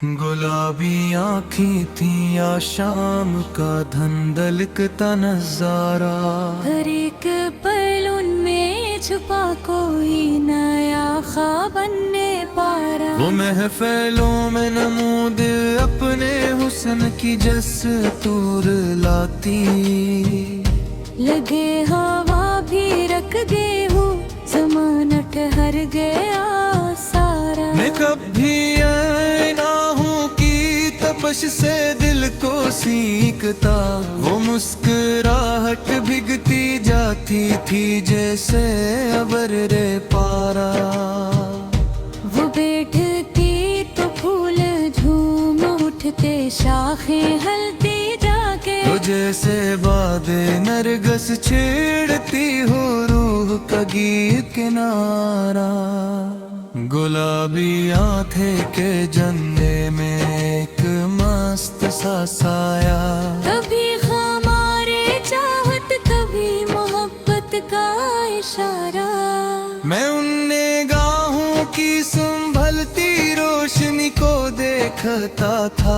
गुलाबी आँखें थी या शाम का धंधलकता नजारा। हर एक पल उनमें छुपा कोई नया ख्वाब बनने पारा। वो महफिलों में नमूद अपने हुस्न की जस्तूर लाती। लगे हवा भी रख गए हो ज़माना ठहर गया सारा। मैं कभी आईनाहों की तपश से दिल को सीखता। वो मुस्कुराहट भीगती जाती थी जैसे अबर्रे पारा। वो बैठती तो फूल झूम उठते शाखें हलती जाके। तो जैसे बादे नरगस छेड़ती हो रूह का गीत किनारा। गुलाबी आंखें के जन्ने में एक मस्त सा साया। कभी हमारे चाहत कभी मोहब्बत का इशारा। मैं उन निगाहों की संभलती रोशनी को देखता था।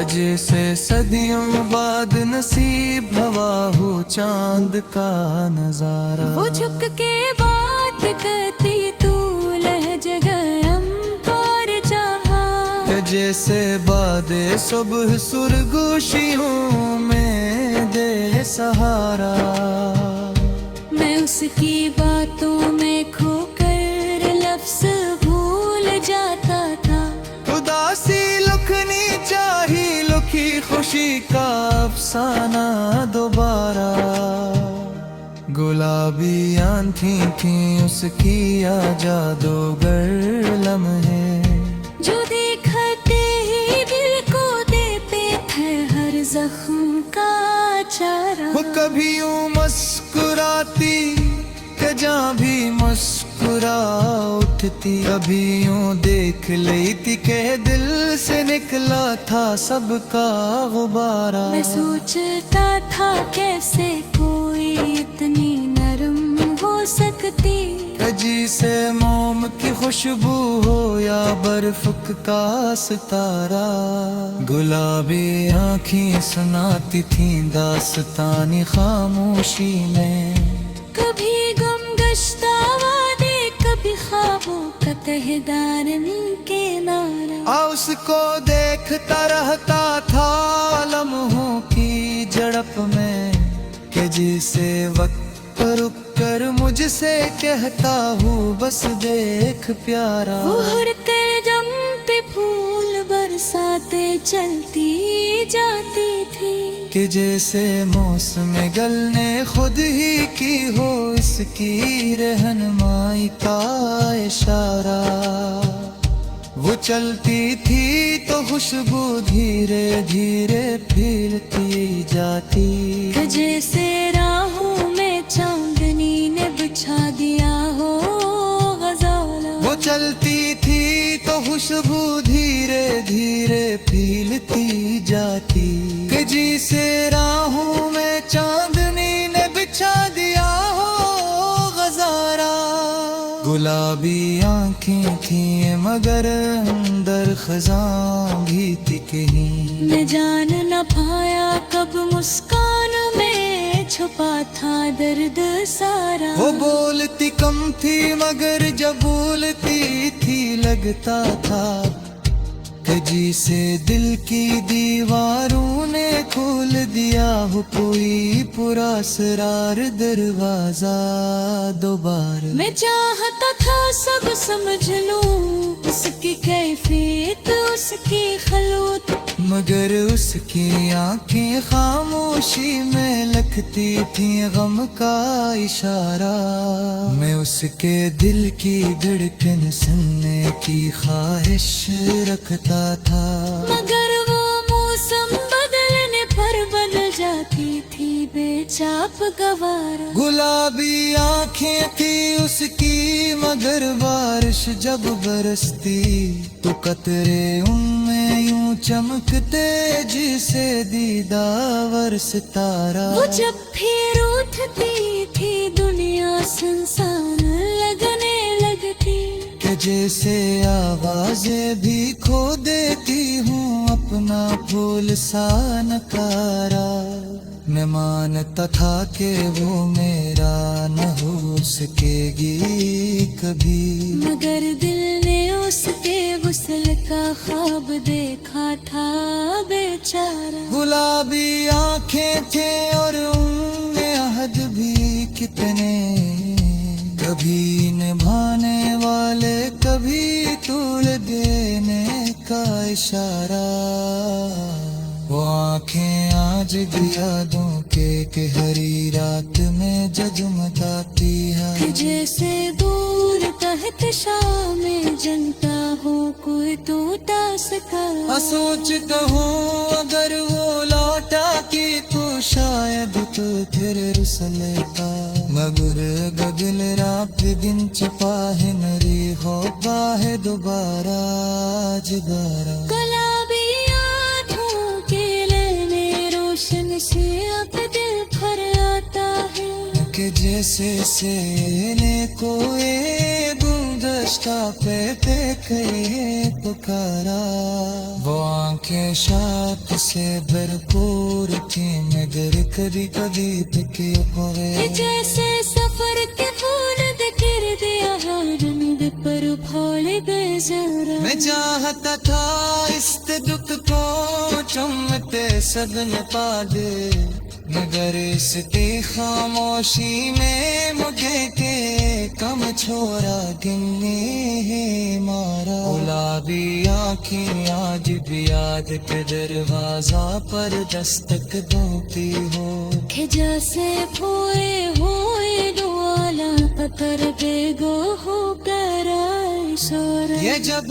जैसे सदियों बाद नसीब हवा हो चांद का नजारा। वो झुक के बात करती तू लहज गरम पर जहा। जैसे बादे सुबह सुरगोशियों में दे सहारा। मैं उसकी बातों में खोकर लफ्ज़ भूल जाता था। उदासी लुकनी चाही लुकी खुशी का अफसाना दोबारा। गुलाबी आंखें थी उसकी या जादूगर लम्हे। जो देखते ही दिल को देते थे हर जख्म का चारा। वो कभी यूं मुस्कुराती कि जहाँ भी मुस्कुरा उठती। कभी यूं देख लेती कि दिल से निकला था सबका गुब्बारा। मैं सोचता था कैसे कोई इतनी नरम हो सकती। जी से मोम की खुशबू हो या बर्फ का सितारा। गुलाबी आँखें सुनाती थीं दास्तानी खामोशी में। कभी गमगश्ता वादे कभी ख्वाबों का तहदार के नारा। उसको देखता रहता था लम्हों की झड़प में। कि जिसे वक्त पर रुक कर मुझसे कहता हूँ बस देख प्यारा। वो हर जम पे फूल बरसाते चलती जाती थी। कि जैसे मौसम गलने खुद ही की हो इसकी रहनुमाई का इशारा। वो चलती थी तो खुशबू धीरे धीरे फैलती जाती। कि जैसे राहों में चांदनी ने बिछा दिया हो गजाला। वो चलती थी तो खुशबू धीरे धीरे फैलती जाती। कि जिसे राहों में चांदनी ने बिछा दिया हो गजारा। गुलाबी आंखें थी मगर अंदर खजां भी थी कहीं। मैं जान न पाया कब मुस्कान में छुपा था दर्द सारा। वो बोलती कम थी मगर जब बोलती थी लगता था। कि जिसे दिल की दीवारों ने खोल दिया हो कोई पुरासरार दरवाजा दोबारा। मैं चाहता था सब समझ लूं उसकी कैफियत उसकी खलूत। मगर उसकी आंखें खामोशी में लगती थी गम का इशारा। मैं उसके दिल की धड़कन सुनने की ख्वाहिश रखता था। मगर वो मौसम बदलने पर बदल जाती थी बेचाप गवारा। गुलाबी आंखें थी उसकी मगर बारिश जब बरसती तो कतरे उनमें यूं चमकते जिसे दीदावर सितारा। वो जब फिर उठती थी दुनिया सुनसान लगने लगती। کہ جیسے آوازیں بھی کھو دیتی ہوں اپنا پھول سا نکارا میں مانتا تھا کہ وہ میرا نہ ہو سکے گی کبھی مگر دل نے اس کے غسل کا خواب دیکھا تھا بیچارہ گلابی آنکھیں تھے اور ان میں عہد بھی کتنے کبھی نبھانے والے کبھی طول دینے کا اشارہ وہ آنکھیں آج بھی یادوں کے گہری رات میں جگمگاتی ہے جیسے دور تحت شام میں جنتا ہو کوئی ٹوٹا سکا سوچتا ہوں اگر وہ لوٹا کی تو شاید تو پھر رسلے کا مگر گگل رات دن چھپا ہے نری ہو باہے دوبارہ جگارا گلابی آنکھوں کے لینے روشن سے اب دل بھر آتا ہے کہ جیسے سینے کو ایک گلدستہ پہ دیکھے پکارا وہ آنکھیں شاپ سے بھرپور تھیں مگر کبھی کبھی تکی ہوئے جیسے سفر کے پھول گر دیا رنگ پر پھول گئے ذرا میں چاہتا تھا اس دکھ کو چمتے سب نے پا دے مگر اس کی خاموشی میں مجھے کہ کم چھوڑا گننے ہی مارا گلابی آنکھیں آج بھی یاد کے دروازہ پر دستک دیتی ہو کہ جیسے پھوئے ہوئے ڈوالا پتھر بے گو ہو کر شور یہ جب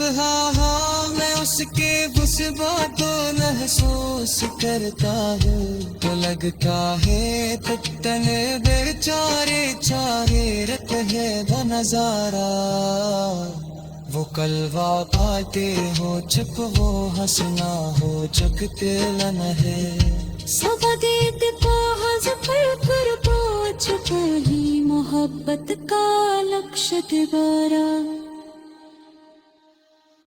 میں اس کے اس باتوں محسوس کرتا ہوں تو لگتا ہے پتن بیچارے چارے رت ہے وہ نظارہ وہ کلوا پاتے ہو چپ وہ ہنسنا ہو چکتے لن ہے صبح دید پاہز پر پہنچ گئی محبت کا لکش دوبارہ